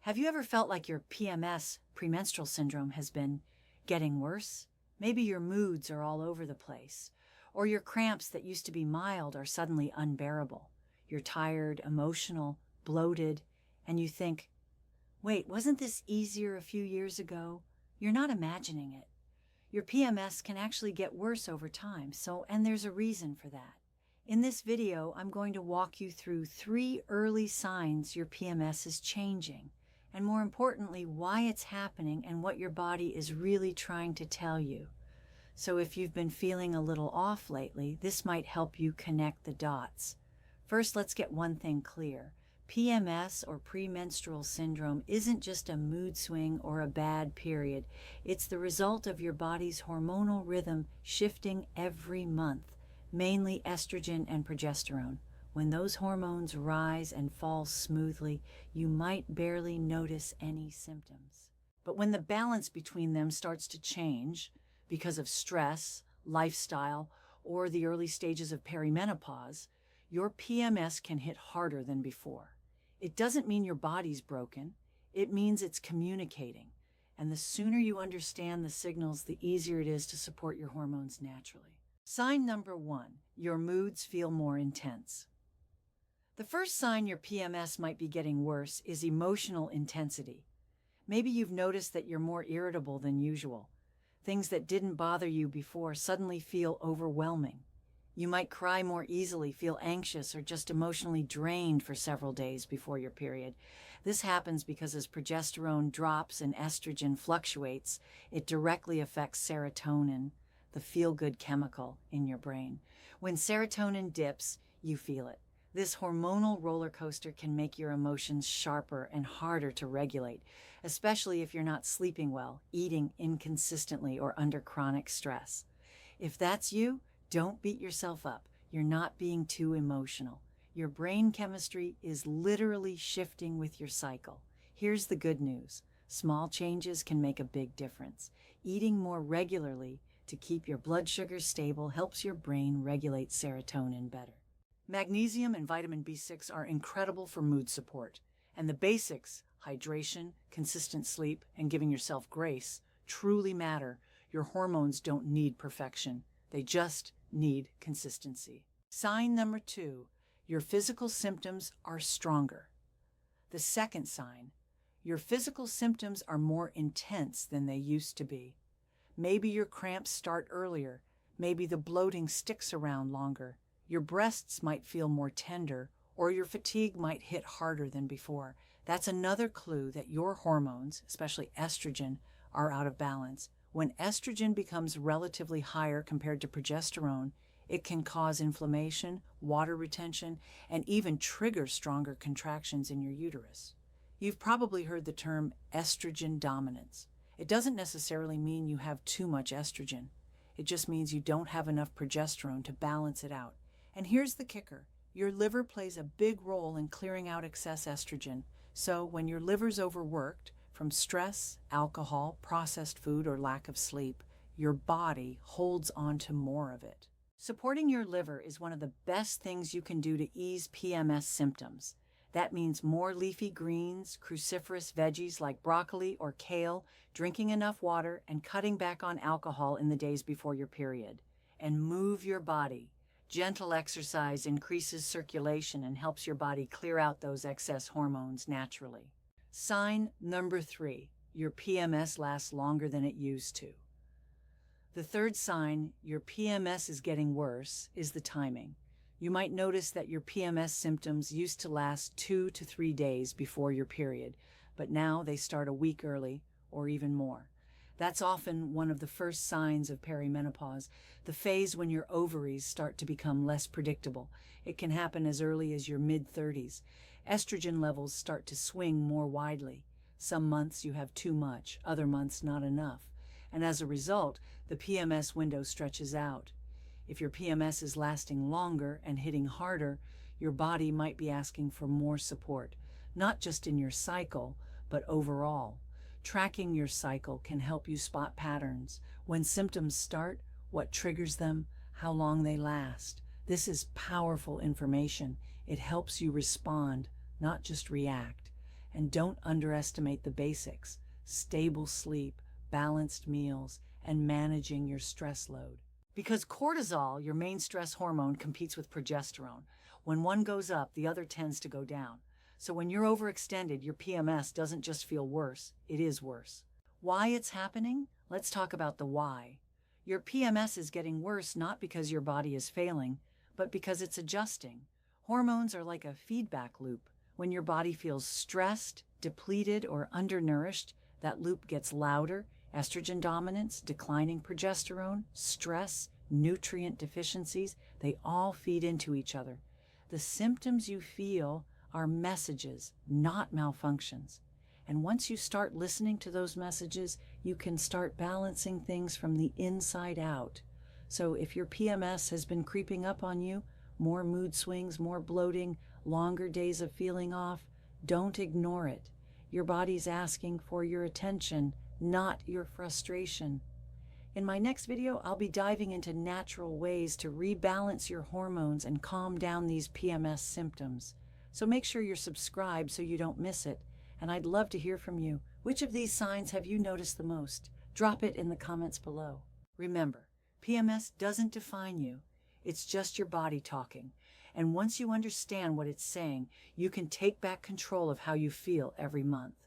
Have you ever felt like your PMS, premenstrual syndrome, has been getting worse? Maybe your moods are all over the place, or your cramps that used to be mild are suddenly unbearable. You're tired, emotional, bloated, and you think, wait, wasn't this easier a few years ago? You're not imagining it. Your PMS can actually get worse over time, and there's a reason for that. In this video, I'm going to walk you through 3 early signs your PMS is changing, and more importantly, why it's happening and what your body is really trying to tell you. So if you've been feeling a little off lately, this might help you connect the dots. First, let's get one thing clear. PMS, or premenstrual syndrome, isn't just a mood swing or a bad period. It's the result of your body's hormonal rhythm shifting every month, mainly estrogen and progesterone. When those hormones rise and fall smoothly, you might barely notice any symptoms. But when the balance between them starts to change because of stress, lifestyle, or the early stages of perimenopause, your PMS can hit harder than before. It doesn't mean your body's broken. It means it's communicating. And the sooner you understand the signals, the easier it is to support your hormones naturally. Sign number 1, your moods feel more intense. The first sign your PMS might be getting worse is emotional intensity. Maybe you've noticed that you're more irritable than usual. Things that didn't bother you before suddenly feel overwhelming. You might cry more easily, feel anxious, or just emotionally drained for several days before your period. This happens because as progesterone drops and estrogen fluctuates, it directly affects serotonin, the feel-good chemical in your brain. When serotonin dips, you feel it. This hormonal roller coaster can make your emotions sharper and harder to regulate, especially if you're not sleeping well, eating inconsistently, or under chronic stress. If that's you, don't beat yourself up. You're not being too emotional. Your brain chemistry is literally shifting with your cycle. Here's the good news. Small changes can make a big difference. Eating more regularly to keep your blood sugar stable helps your brain regulate serotonin better. Magnesium and vitamin B6 are incredible for mood support, and the basics, hydration, consistent sleep, and giving yourself grace, truly matter. Your hormones don't need perfection. They just need consistency. Sign number 2, your physical symptoms are stronger. The second sign, your physical symptoms are more intense than they used to be. Maybe your cramps start earlier. Maybe the bloating sticks around longer. Your breasts might feel more tender, or your fatigue might hit harder than before. That's another clue that your hormones, especially estrogen, are out of balance. When estrogen becomes relatively higher compared to progesterone, it can cause inflammation, water retention, and even trigger stronger contractions in your uterus. You've probably heard the term estrogen dominance. It doesn't necessarily mean you have too much estrogen. It just means you don't have enough progesterone to balance it out. And here's the kicker. Your liver plays a big role in clearing out excess estrogen. So when your liver's overworked, from stress, alcohol, processed food, or lack of sleep, your body holds on to more of it. Supporting your liver is one of the best things you can do to ease PMS symptoms. That means more leafy greens, cruciferous veggies like broccoli or kale, drinking enough water, and cutting back on alcohol in the days before your period. And move your body. Gentle exercise increases circulation and helps your body clear out those excess hormones naturally. Sign number 3, your PMS lasts longer than it used to. The third sign your PMS is getting worse is the timing. You might notice that your PMS symptoms used to last 2 to 3 days before your period, but now they start a week early or even more. That's often one of the first signs of perimenopause, the phase when your ovaries start to become less predictable. It can happen as early as your mid-30s. Estrogen levels start to swing more widely. Some months you have too much, other months not enough. And as a result, the PMS window stretches out. If your PMS is lasting longer and hitting harder, your body might be asking for more support, not just in your cycle, but overall. Tracking your cycle can help you spot patterns. When symptoms start, what triggers them, how long they last. This is powerful information. It helps you respond, not just react. And don't underestimate the basics: stable sleep, balanced meals, and managing your stress load. Because cortisol, your main stress hormone, competes with progesterone. When one goes up, the other tends to go down. So when you're overextended, your PMS doesn't just feel worse, it is worse. Why it's happening? Let's talk about the why. Your PMS is getting worse not because your body is failing, but because it's adjusting. Hormones are like a feedback loop. When your body feels stressed, depleted, or undernourished, that loop gets louder. Estrogen dominance, declining progesterone, stress, nutrient deficiencies, they all feed into each other. The symptoms you feel are messages, not malfunctions. And once you start listening to those messages, you can start balancing things from the inside out. So if your PMS has been creeping up on you, more mood swings, more bloating, longer days of feeling off, don't ignore it. Your body's asking for your attention, not your frustration. In my next video, I'll be diving into natural ways to rebalance your hormones and calm down these PMS symptoms. So make sure you're subscribed so you don't miss it. And I'd love to hear from you. Which of these signs have you noticed the most? Drop it in the comments below. Remember, PMS doesn't define you. It's just your body talking. And once you understand what it's saying, you can take back control of how you feel every month.